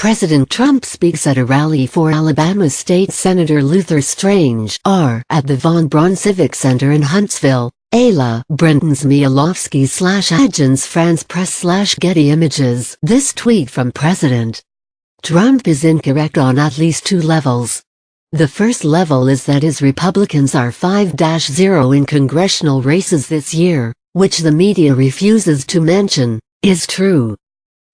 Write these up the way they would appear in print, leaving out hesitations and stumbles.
President Trump speaks at a rally for Alabama State Senator Luther Strange at the Braun Civic Center in Huntsville, Ala. Brendan Smialowski /Agence France-Presse /Getty Images. This tweet from President Trump is incorrect on at least two levels. The first level is that his Republicans are 5-0 in congressional races this year, which the media refuses to mention, is true.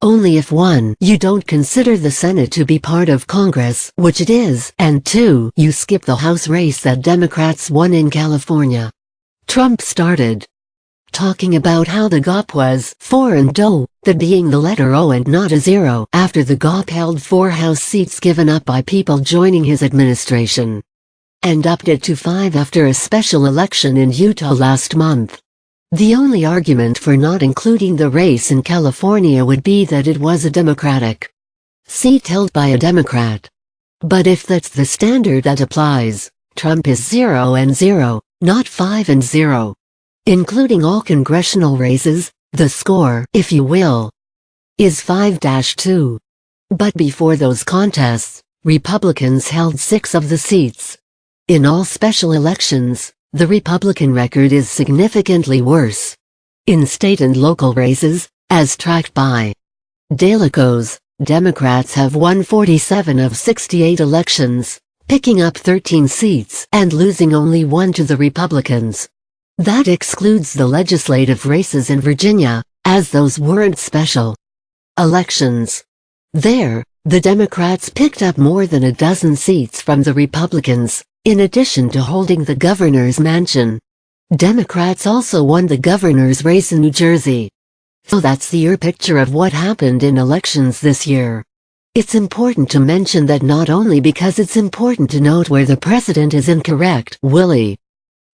Only if 1. You don't consider the Senate to be part of Congress, which it is, and 2. You skip the House race that Democrats won in California. Trump started talking about how the GOP was 4-0, that being the letter O and not a 0, after the GOP held 4 House seats given up by people joining his administration, and upped it to 5 after a special election in Utah last month. The only argument for not including the race in California would be that it was a Democratic seat held by a Democrat. But if that's the standard that applies, Trump is 0-0, not 5-0. Including all congressional races, the score, if you will, is 5-2. But before those contests, Republicans held 6 of the seats. In all special elections, the Republican record is significantly worse. In state and local races, as tracked by Dalicos, Democrats have won 47 of 68 elections, picking up 13 seats and losing only 1 to the Republicans. That excludes the legislative races in Virginia, as those weren't special elections. There, the Democrats picked up more than a dozen seats from the Republicans, in addition to holding the governor's mansion. Democrats also won the governor's race in New Jersey. So that's the year picture of what happened in elections this year. It's important to mention that not only because it's important to note where the president is incorrect, Willie,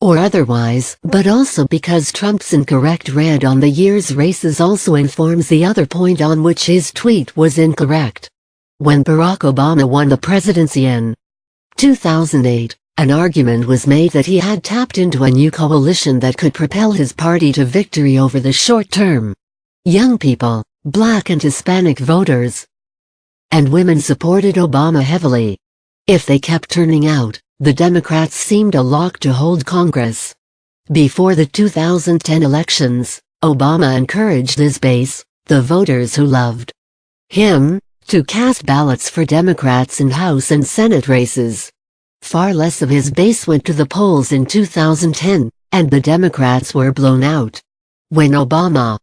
or otherwise, but also because Trump's incorrect read on the year's races also informs the other point on which his tweet was incorrect. When Barack Obama won the presidency in 2008, an argument was made that he had tapped into a new coalition that could propel his party to victory over the short term. Young people, Black and Hispanic voters, and women supported Obama heavily. If they kept turning out, the Democrats seemed a lock to hold Congress. Before the 2010 elections, Obama encouraged his base, the voters who loved him, to cast ballots for Democrats in House and Senate races. Far less of his base went to the polls in 2010, and the Democrats were blown out. When Obama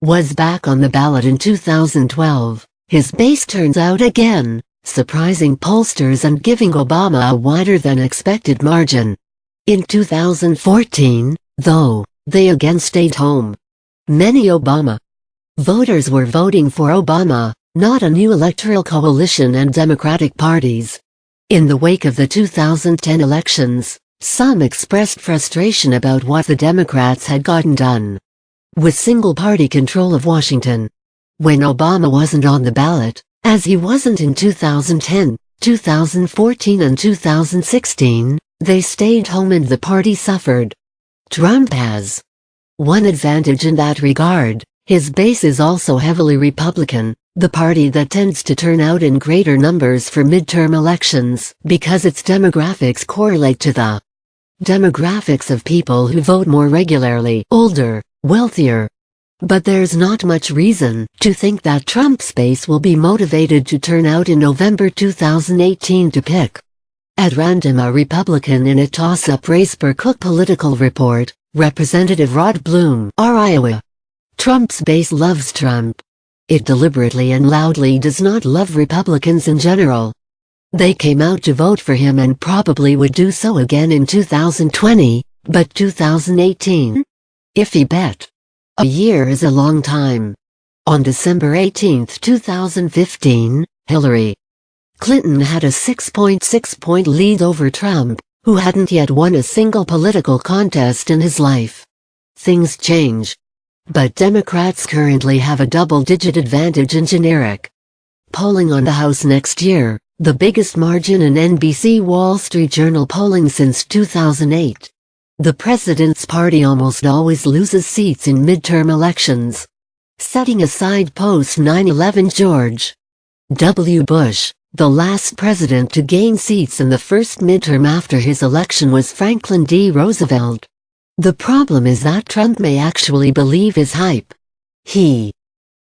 was back on the ballot in 2012, his base turns out again, surprising pollsters and giving Obama a wider than expected margin. In 2014, though, they again stayed home. Many Obama voters were voting for Obama, not a new electoral coalition and Democratic parties. In the wake of the 2010 elections, some expressed frustration about what the Democrats had gotten done with single-party control of Washington. When Obama wasn't on the ballot, as he wasn't in 2010, 2014 and 2016, they stayed home and the party suffered. Trump has one advantage in that regard: his base is also heavily Republican, the party that tends to turn out in greater numbers for midterm elections, because its demographics correlate to the demographics of people who vote more regularly, older, wealthier. But there's not much reason to think that Trump's base will be motivated to turn out in November 2018 to pick at random a Republican in a toss-up race per Cook Political Report, Representative Rod Blum, Iowa. Trump's base loves Trump. It deliberately and loudly does not love Republicans in general. They came out to vote for him and probably would do so again in 2020, but 2018? Iffy bet. A year is a long time. On December 18, 2015, Hillary Clinton had a 6.6-point lead over Trump, who hadn't yet won a single political contest in his life. Things change. But Democrats currently have a double-digit advantage in generic polling on the House next year, the biggest margin in NBC Wall Street Journal polling since 2008. The president's party almost always loses seats in midterm elections. Setting aside post-9/11 George W. Bush, the last president to gain seats in the first midterm after his election, was Franklin D. Roosevelt. The problem is that Trump may actually believe his hype. He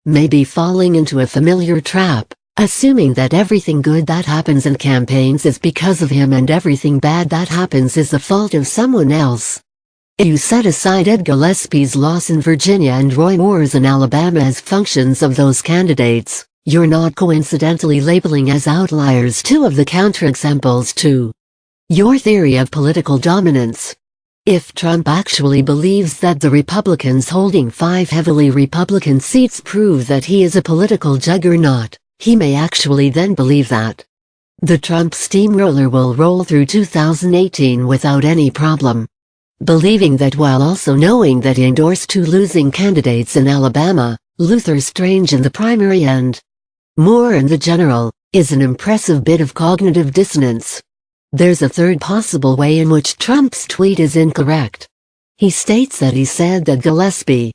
may be falling into a familiar trap, assuming that everything good that happens in campaigns is because of him and everything bad that happens is the fault of someone else. You set aside Ed Gillespie's loss in Virginia and Roy Moore's in Alabama as functions of those candidates. You're not coincidentally labeling as outliers two of the counterexamples to your theory of political dominance. If Trump actually believes that the Republicans holding 5 heavily Republican seats prove that he is a political juggernaut, he may actually then believe that the Trump steamroller will roll through 2018 without any problem. Believing that while also knowing that he endorsed 2 losing candidates in Alabama, Luther Strange in the primary and Moore in the general, is an impressive bit of cognitive dissonance. There's a third possible way in which Trump's tweet is incorrect. He states that he said that Gillespie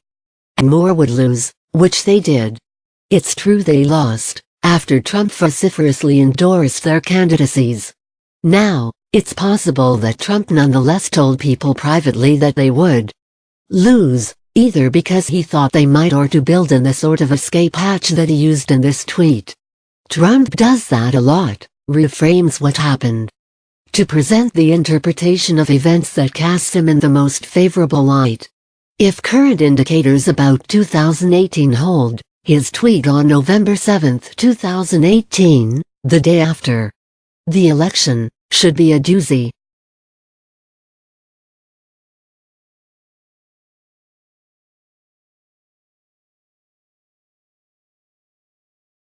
and Moore would lose, which they did. It's true they lost, after Trump vociferously endorsed their candidacies. Now, it's possible that Trump nonetheless told people privately that they would lose, either because he thought they might or to build in the sort of escape hatch that he used in this tweet. Trump does that a lot, reframes what happened to present the interpretation of events that cast him in the most favorable light. If current indicators about 2018 hold, his tweet on November 7, 2018, the day after the election, should be a doozy.